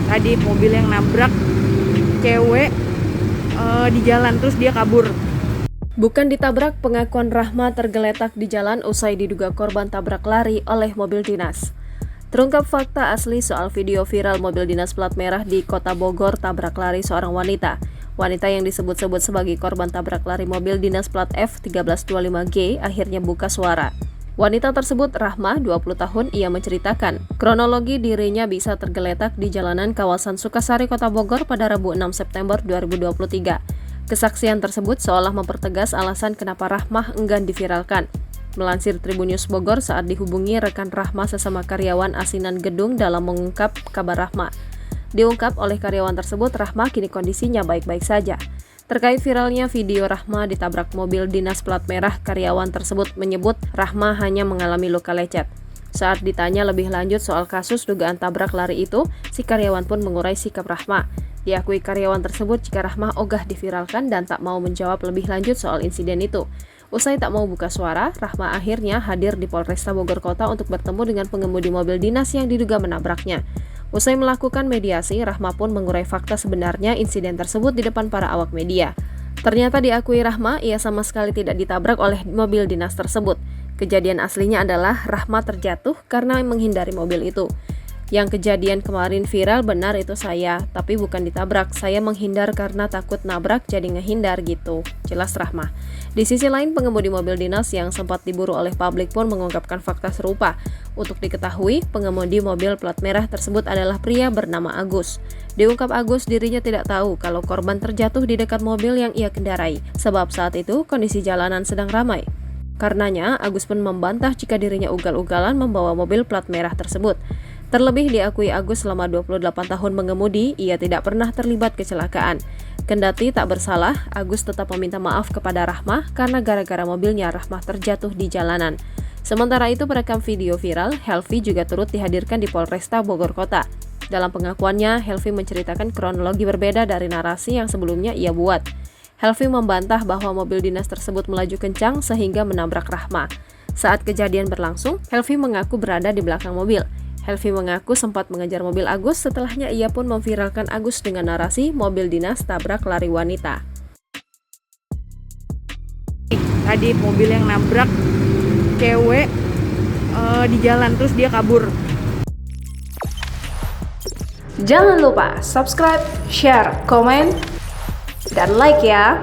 tadi mobil yang nabrak cewek di jalan, terus dia kabur. Bukan ditabrak, pengakuan Rahma tergeletak di jalan usai diduga korban tabrak lari oleh mobil dinas. Terungkap fakta asli soal video viral mobil dinas plat merah di Kota Bogor tabrak lari seorang wanita. Wanita yang disebut-sebut sebagai korban tabrak lari mobil dinas plat F1325G akhirnya buka suara. Wanita tersebut, Rahma, 20 tahun, ia menceritakan kronologi dirinya bisa tergeletak di jalanan kawasan Sukasari, Kota Bogor pada Rabu 6 September 2023. Kesaksian tersebut seolah mempertegas alasan kenapa Rahmah enggan diviralkan. Melansir Tribun News Bogor saat dihubungi rekan Rahmah sesama karyawan asinan gedung dalam mengungkap kabar Rahmah. Diungkap oleh karyawan tersebut, Rahmah kini kondisinya baik-baik saja. Terkait viralnya video Rahmah ditabrak mobil dinas plat merah, karyawan tersebut menyebut Rahmah hanya mengalami luka lecet. Saat ditanya lebih lanjut soal kasus dugaan tabrak lari itu, si karyawan pun mengurai sikap Rahmah. Diakui karyawan tersebut jika Rahmah ogah diviralkan dan tak mau menjawab lebih lanjut soal insiden itu. Usai tak mau buka suara, Rahmah akhirnya hadir di Polresta Bogor Kota untuk bertemu dengan pengemudi mobil dinas yang diduga menabraknya. Usai melakukan mediasi, Rahmah pun mengurai fakta sebenarnya insiden tersebut di depan para awak media. Ternyata diakui Rahmah, ia sama sekali tidak ditabrak oleh mobil dinas tersebut. Kejadian aslinya adalah Rahmah terjatuh karena menghindari mobil itu. Yang kejadian kemarin viral benar itu saya, tapi bukan ditabrak. Saya menghindar karena takut nabrak jadi ngehindar gitu, jelas Rahmah. Di sisi lain, pengemudi mobil dinas yang sempat diburu oleh publik pun mengungkapkan fakta serupa. Untuk diketahui, pengemudi mobil plat merah tersebut adalah pria bernama Agus. Diungkap Agus, dirinya tidak tahu kalau korban terjatuh di dekat mobil yang ia kendarai, sebab saat itu kondisi jalanan sedang ramai. Karenanya, Agus pun membantah jika dirinya ugal-ugalan membawa mobil plat merah tersebut. Terlebih diakui Agus selama 28 tahun mengemudi, ia tidak pernah terlibat kecelakaan. Kendati tak bersalah, Agus tetap meminta maaf kepada Rahmah karena gara-gara mobilnya Rahmah terjatuh di jalanan. Sementara itu, perekam video viral, Helvi juga turut dihadirkan di Polresta Bogor Kota. Dalam pengakuannya, Helvi menceritakan kronologi berbeda dari narasi yang sebelumnya ia buat. Helvi membantah bahwa mobil dinas tersebut melaju kencang sehingga menabrak Rahmah. Saat kejadian berlangsung, Helvi mengaku berada di belakang mobil. Helvi mengaku sempat mengejar mobil Agus, setelahnya ia pun memviralkan Agus dengan narasi mobil dinas tabrak lari wanita. Tadi mobil yang nabrak cewek di jalan, terus dia kabur. Jangan lupa subscribe, share, komen, dan like ya!